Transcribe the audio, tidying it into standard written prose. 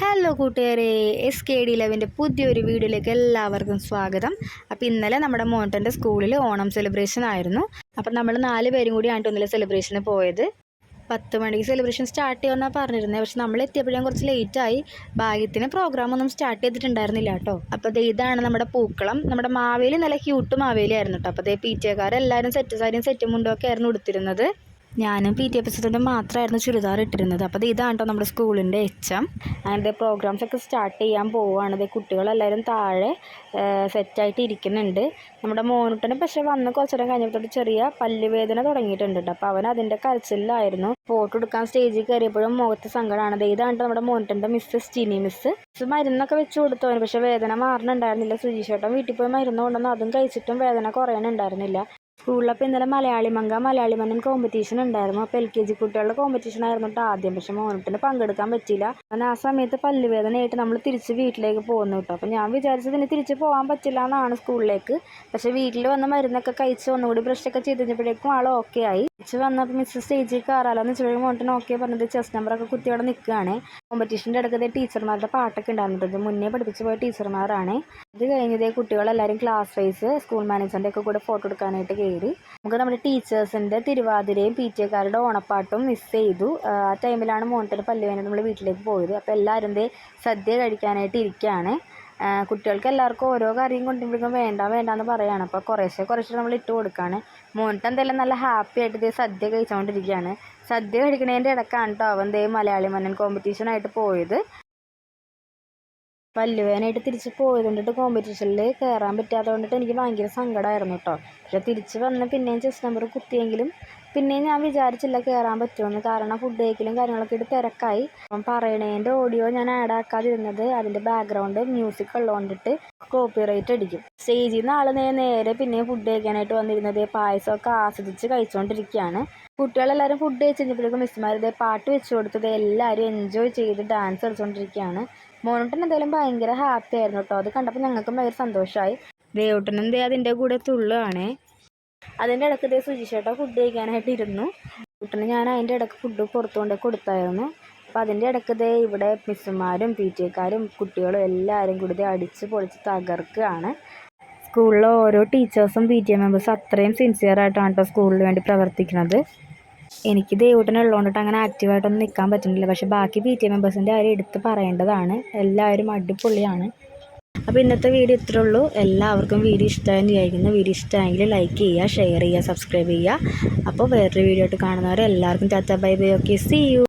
Hello കൂട്ടുകാരെ, SKD11 പുതിയൊരു വീഡിയോയിലേക്ക് എല്ലാവർക്കും സ്വാഗതം. അപ്പോൾ ഇന്നലെ നമ്മുടെ മോൻട്ടൻ്റെ സ്കൂളിൽ ഓണം സെലിബ്രേഷൻ ആയിരുന്നു. അപ്പോൾ നമ്മൾ 4 പേരും കൂടിയാണ് ഇന്നലെ സെലിബ്രേഷന് പോയത്. 10 മണിക്ക് സെലിബ്രേഷൻ സ്റ്റാർട്ട് ചെയ്യുമെന്നാണ് പറഞ്ഞിരുന്നത്. പക്ഷെ നമ്മൾ എത്തിയപ്പോഴും കുറച്ച് ലേറ്റായി. ഭാഗ്യത്തിന് പ്രോഗ്രാമൊന്നും സ്റ്റാർട്ട് ചെയ്തിട്ടുണ്ടായിരുന്നില്ല കേട്ടോ. അപ്പോൾ ഇതാണ് നമ്മുടെ പൂക്കളം. നമ്മുടെ മാവേലി നല്ല ക്യൂട്ട് മാവേലി ആയിരുന്നു കേട്ടോ. അപ്പോൾ PTA കാരെല്ലാവരും സെറ്റ് സാരിയും സെറ്റ് മുണ്ടൊക്കെ ആയിരുന്നു ഉടുത്തിരുന്നത്. ഞാനും PTA പ്രസിഡൻറ്റ് മാത്രമായിരുന്നു ചുരിദാർ ഇട്ടിരുന്നത്. അപ്പോൾ ഇതാണ് കേട്ടോ നമ്മുടെ സ്കൂളിൻ്റെ HM. അതിൻ്റെ പ്രോഗ്രാംസൊക്കെ സ്റ്റാർട്ട് ചെയ്യാൻ പോവുകയാണ്. കുട്ടികളെല്ലാവരും താഴെ സെറ്റായിട്ട് ഇരിക്കുന്നുണ്ട്. നമ്മുടെ മോനുട്ടന് പക്ഷേ വന്ന് കുറച്ച് നേരം കഴിഞ്ഞപ്പോഴത്തോട്ട് ചെറിയ പല്ലുവേദന തുടങ്ങിയിട്ടുണ്ട് കേട്ടോ. അപ്പോൾ അവൻ അതിൻ്റെ കരച്ചിലായിരുന്നു. ഫോട്ടോ എടുക്കാൻ സ്റ്റേജിൽ കയറിയപ്പോഴും മുഖത്ത് സങ്കടമാണ്. ഇതാണ് നമ്മുടെ മോനുട്ടൻ്റെ ജിനി മിസ് മരുന്നൊക്കെ വെച്ച് കൊടുത്തു അവന്. പക്ഷേ വേദന മാറുന്നുണ്ടായിരുന്നില്ല. സുജീഷേട്ടൻ വീട്ടിൽ പോയി മരുന്ന് കൊണ്ടുവന്ന് അതും കഴിച്ചിട്ടും വേദന കുറയാനുണ്ടായിരുന്നില്ല. സ്കൂളിലപ്പോൾ ഇന്നലെ മലയാളി മന്നൻ കോമ്പറ്റീഷൻ ഉണ്ടായിരുന്നു. അപ്പോൾ LKG കുട്ടികളുടെ കോമ്പറ്റീഷൻ ആയിരുന്നു കേട്ടോ ആദ്യം. പക്ഷേ മോനുട്ടന് പങ്കെടുക്കാൻ പറ്റിയില്ല. അവൻ ആ സമയത്ത് പല്ലുവേദനയായിട്ട് നമ്മൾ തിരിച്ച് വീട്ടിലേക്ക് പോകുന്നു കേട്ടോ. അപ്പോൾ ഞാൻ വിചാരിച്ചത് ഇനി തിരിച്ച് പോകാൻ പറ്റില്ല എന്നാണ് സ്കൂളിലേക്ക്. പക്ഷേ വീട്ടിൽ വന്ന് മരുന്നൊക്കെ കഴിച്ച് ഒന്നുകൂടി ബ്രഷൊക്കെ ചെയ്ത് കഴിഞ്ഞപ്പോഴേക്കും ആൾ ഓക്കെ ആയി. തിരിച്ച് വന്നപ്പോൾ മിസ് സ്റ്റേജിൽ കയറാലോന്ന് വെച്ചപ്പോഴേക്കും മോൻട്ടൻ ഓക്കെ പറഞ്ഞത് ചെസ് നമ്പറൊക്കെ കുത്തിയോടെ നിൽക്കുകയാണ്. കോമ്പറ്റീഷൻ്റെ ഇടയ്ക്കത്തെ ടീച്ചർമാരുടെ പാട്ടൊക്കെ ഉണ്ടായിരുന്നത് മുന്നേ പഠിപ്പിച്ച് പോയ ടീച്ചർമാരാണ്. ഇത് കഴിഞ്ഞതേ കുട്ടികളെല്ലാവരും ക്ലാസ് വൈസ് സ്കൂൾ മാനേജ്മെൻ്റ് ഒക്കെ കൂടെ ഫോട്ടോ എടുക്കാനായിട്ട് കയറി. നമുക്ക് നമ്മുടെ ടീച്ചേഴ്സിൻ്റെ തിരുവാതിരയും PTA കാരുടെ ഓണപ്പാട്ടും മിസ് ചെയ്തു. ആ ടൈമിലാണ് മോൻട്ടന് പല്ലുവേദന നമ്മൾ വീട്ടിലേക്ക് പോയത്. അപ്പോൾ എല്ലാവരും സദ്യ കഴിക്കാനായിട്ട് ഇരിക്കുകയാണ്. കുട്ടികൾക്ക് എല്ലാവർക്കും ഓരോ കറിയും കൊണ്ടുപോകുമ്പോൾ വേണ്ടാന്ന് പറയുകയാണ്. അപ്പോൾ കുറേശ്ശെ നമ്മൾ ഇട്ട് കൊടുക്കുകയാണ്. മോൻട്ടൻ എന്തായാലും നല്ല ഹാപ്പി ആയിട്ട് സദ്യ കഴിച്ചുകൊണ്ടിരിക്കുകയാണ്. സദ്യ കഴിക്കണതിൻ്റെ ഇടയ്ക്കാണ് കേട്ടോ അവൻ മലയാളി മന്നൻ കോമ്പറ്റീഷനായിട്ട് പോയത്. പല്ലുവേദനയായിട്ട് തിരിച്ച് പോയതുകൊണ്ടിട്ട് കോമ്പറ്റീഷനിൽ കയറാൻ പറ്റാത്തത് കൊണ്ടിട്ട് എനിക്ക് ഭയങ്കര സങ്കടമായിരുന്നു കേട്ടോ. പക്ഷെ തിരിച്ച് വന്ന് പിന്നെയും ചെസ് നമ്പർ കുത്തിയെങ്കിലും പിന്നെയും ഞാൻ വിചാരിച്ചില്ല കയറാൻ പറ്റുമെന്ന്. കാരണം ഫുഡ് കഴിക്കലും കാര്യങ്ങളൊക്കെ ഇട്ട് തിരക്കായി. അപ്പം പറയണേൻ്റെ ഓഡിയോ ഞാൻ ആഡ് ആക്കാതിരുന്നത് അതിൻ്റെ ബാക്ക്ഗ്രൗണ്ട് മ്യൂസിക് ഉള്ളതുകൊണ്ടിട്ട് കോപ്പിറൈറ്റ് അടിക്കും. സ്റ്റേജിൽ നിന്ന് ആൾ നേരെ പിന്നെയും ഫുഡ് കഴിക്കാനായിട്ട് വന്നിരുന്നത് പായസമൊക്കെ ആസ്വദിച്ച് കഴിച്ചുകൊണ്ടിരിക്കുകയാണ്. കുട്ടികളെല്ലാവരും ഫുഡ് കഴിച്ച് കഴിഞ്ഞപ്പോഴേക്കും മിസ്സുമാർ പാട്ട് വെച്ച് കൊടുത്തത് എല്ലാവരും എൻജോയ് ചെയ്ത് ഡാൻസ് കളിച്ചുകൊണ്ടിരിക്കുകയാണ്. മോനുട്ടൻ എന്തായാലും ഭയങ്കര ഹാപ്പി ആയിരുന്നു കേട്ടോ. അത് കണ്ടപ്പോൾ ഞങ്ങൾക്കും ഭയങ്കര സന്തോഷമായി. ദേവുട്ടനും അതിൻ്റെ കൂടെ തുള്ളുകയാണേ. അതിൻ്റെ ഇടയ്ക്ക് സുജിഷേട്ട ഫുഡ് കഴിക്കാനായിട്ട് ഇരുന്നു. കുട്ടന് ഞാൻ അതിൻ്റെ ഇടയ്ക്ക് ഫുഡ് പുറത്തു കൊണ്ട് കൊടുത്തായിരുന്നു. അപ്പോൾ അതിൻ്റെ ഇടയ്ക്ക് ഇവിടെ മിസ്സുമാരും PTA കാരും കുട്ടികളും എല്ലാവരും കൂടി അടിച്ച് പൊളിച്ച് തകർക്കുകയാണ്. സ്കൂളിലെ ഓരോ ടീച്ചേഴ്സും PTA മെമ്പേഴ്സും അത്രയും സിൻസിയറായിട്ടാണ് കേട്ടോ സ്കൂളിന് വേണ്ടി പ്രവർത്തിക്കുന്നത്. എനിക്ക് ദേവുട്ടനുള്ളതുകൊണ്ടിട്ട് അങ്ങനെ ആക്റ്റീവായിട്ടൊന്നും നിൽക്കാൻ പറ്റുന്നില്ല. പക്ഷേ ബാക്കി PTA മെമ്പേഴ്സിൻ്റെ കാര്യം എടുത്ത് പറയേണ്ടതാണ്. എല്ലാവരും അടിപൊളിയാണ്. അപ്പോൾ ഇന്നത്തെ വീഡിയോ ഇത്രേ ഉള്ളൂ. എല്ലാവർക്കും വീഡിയോ ഇഷ്ടമായെന്ന് വിചാരിക്കുന്നു. വീഡിയോ ഇഷ്ടമായെങ്കിൽ ലൈക്ക് ചെയ്യുക, ഷെയർ ചെയ്യുക, സബ്സ്ക്രൈബ് ചെയ്യുക. അപ്പോൾ വേറൊരു വീഡിയോ ആയിട്ട് കാണുന്നവരെ എല്ലാവർക്കും tata bye bye. Okay, see U.